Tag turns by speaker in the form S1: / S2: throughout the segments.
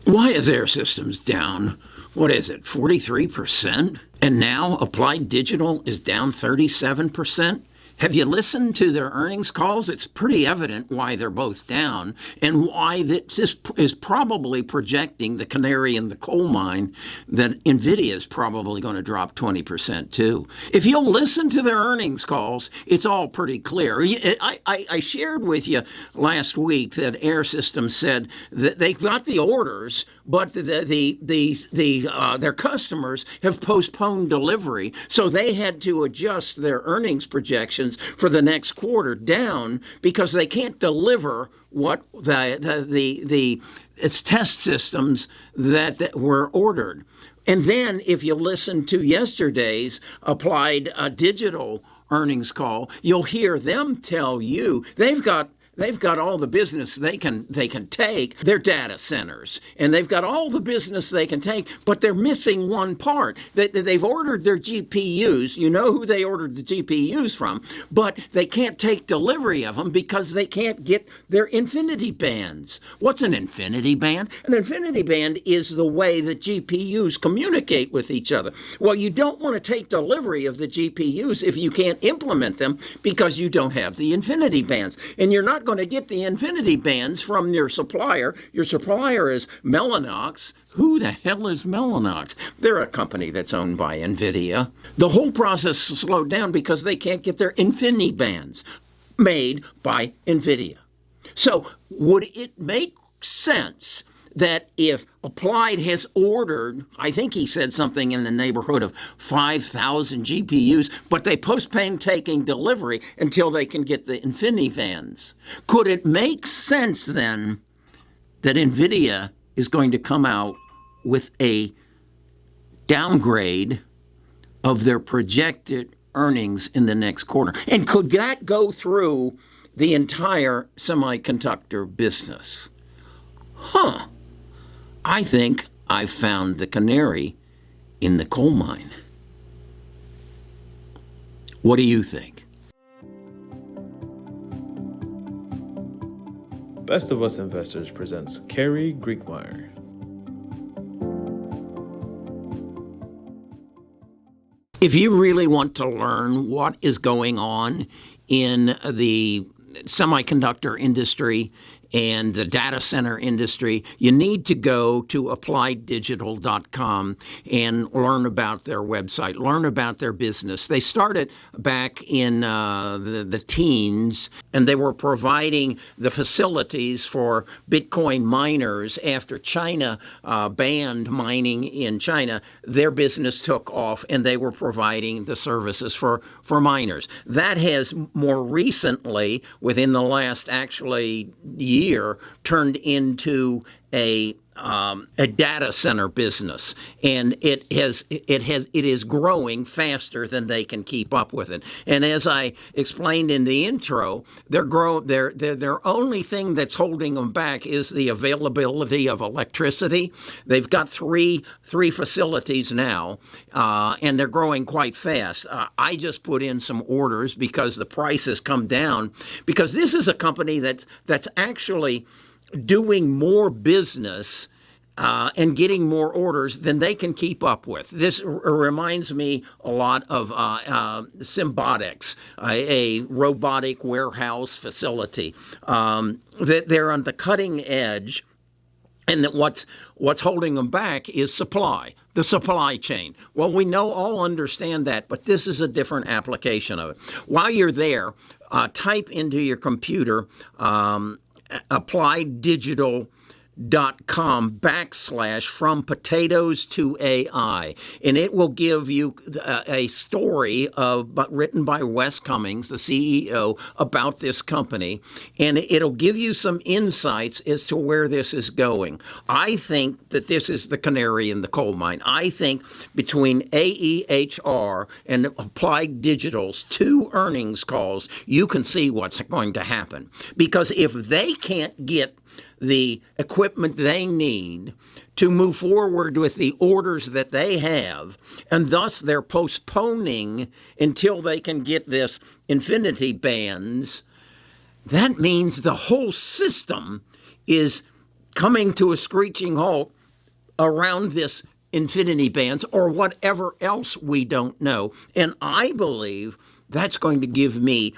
S1: Why is Air Systems down? What is it, 43%? And now Applied Digital is down 37%? Have you listened to their earnings calls? It's pretty evident why they're both down and why this is probably projecting the canary in the coal mine that NVIDIA is probably going to drop 20% too. If you'll listen to their earnings calls, it's all pretty clear. I shared with you last week that Air Systems said that they got the orders, but their customers have postponed delivery, so they had to adjust their earnings projections for the next quarter down because they can't deliver what its test systems that were ordered. And then if you listen to yesterday's Applied Digital earnings call, you'll hear them tell you they've got all the business they can take, their data centers, and they've got all the business they can take, but they're missing one part. They've ordered their GPUs. You know who they ordered the GPUs from, but they can't take delivery of them because they can't get their infinity bands. What's an infinity band? An infinity band is the way that GPUs communicate with each other. Well, you don't want to take delivery of the GPUs if you can't implement them because you don't have the infinity bands, and you're not going to get the infinity bands from your supplier. Your supplier is Mellanox. Who the hell is Mellanox? They're a company that's owned by NVIDIA. The whole process slowed down because they can't get their infinity bands made by NVIDIA. So would it make sense that if Applied has ordered, I think he said something in the neighborhood of 5,000 GPUs, but they postpone taking delivery until they can get the Infinity Vans? Could it make sense then that NVIDIA is going to come out with a downgrade of their projected earnings in the next quarter? And could that go through the entire semiconductor business? I think I've found the canary in the coal mine. What do you think?
S2: Best of Us Investors presents Kerry Griegmeyer.
S1: If you really want to learn what is going on in the semiconductor industry and the data center industry, you need to go to applieddigital.com and learn about their website, learn about their business. They started back in the teens, and they were providing the facilities for Bitcoin miners. After China banned mining in China, their business took off, and they were providing the services for miners. That has more recently, within the last actually year, turned into a data center business, and it is growing faster than they can keep up with it. And as I explained in the intro, their only thing that's holding them back is the availability of electricity. They've got three facilities now, and they're growing quite fast. I just put in some orders because the price has come down, because this is a company that's actually doing more business and getting more orders than they can keep up with. This reminds me a lot of Symbotics, a robotic warehouse facility. That they're on the cutting edge, and that what's holding them back is supply, the supply chain. Well, we all understand that, but this is a different application of it. While you're there, type into your computer applieddigital.com /from potatoes to AI, and it will give you a story written by Wes Cummings, the CEO, about this company, and it'll give you some insights as to where this is going. I think that this is the canary in the coal mine. I think between AEHR and Applied Digital's two earnings calls, you can see what's going to happen. Because if they can't get the equipment they need to move forward with the orders that they have, and thus they're postponing until they can get this infinity bands, that means the whole system is coming to a screeching halt around this infinity bands or whatever else we don't know. And I believe that's going to give me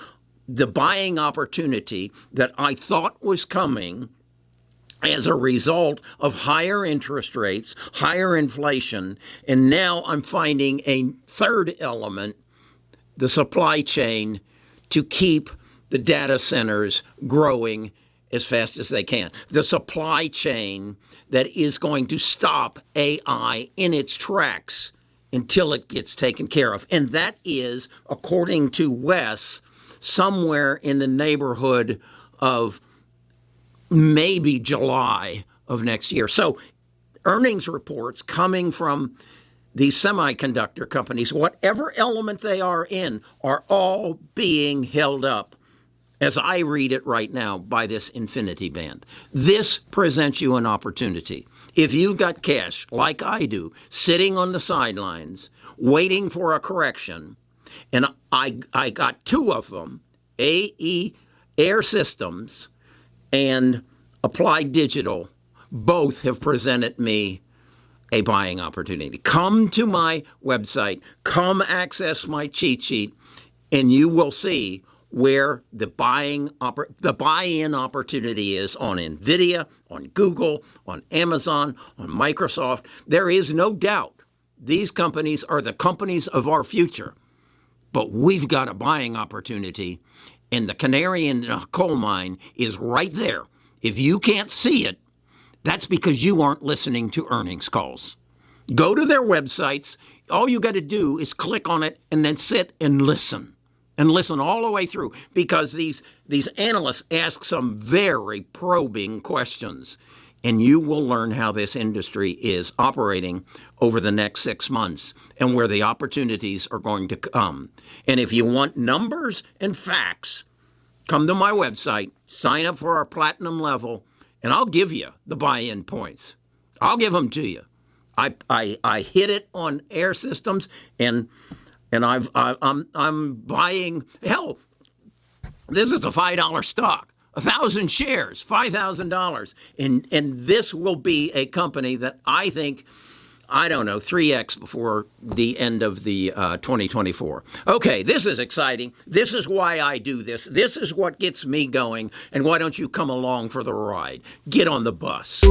S1: the buying opportunity that I thought was coming as a result of higher interest rates, higher inflation, and now I'm finding a third element, the supply chain, to keep the data centers growing as fast as they can. The supply chain that is going to stop AI in its tracks until it gets taken care of. And that is, according to Wes, somewhere in the neighborhood of maybe July of next year. So earnings reports coming from these semiconductor companies, whatever element they are in, are all being held up, as I read it right now, by this infinity band. This presents you an opportunity. If you've got cash, like I do, sitting on the sidelines, waiting for a correction, and I got two of them, AE Air Systems and Applied Digital, both have presented me a buying opportunity. Come to my website, come access my cheat sheet, and you will see where the buy-in opportunity is on NVDA, on Google, on Amazon, on Microsoft. There is no doubt these companies are the companies of our future, but we've got a buying opportunity, and the canary in the coal mine is right there. If you can't see it, that's because you aren't listening to earnings calls. Go to their websites. All you got to do is click on it and then sit and listen all the way through, because these analysts ask some very probing questions, and you will learn how this industry is operating over the next 6 months and where the opportunities are going to come. And if you want numbers and facts, come to my website, sign up for our platinum level, and I'll give you the buy-in points. I'll give them to you. I hit it on Air Systems, and I'm buying. Hell, this is a $5 stock, 1,000 shares, $5,000, and this will be a company that I think, I don't know, 3x before the end of the 2024. Okay, this is exciting. This is why I do this. This is what gets me going. And why don't you come along for the ride? Get on the bus.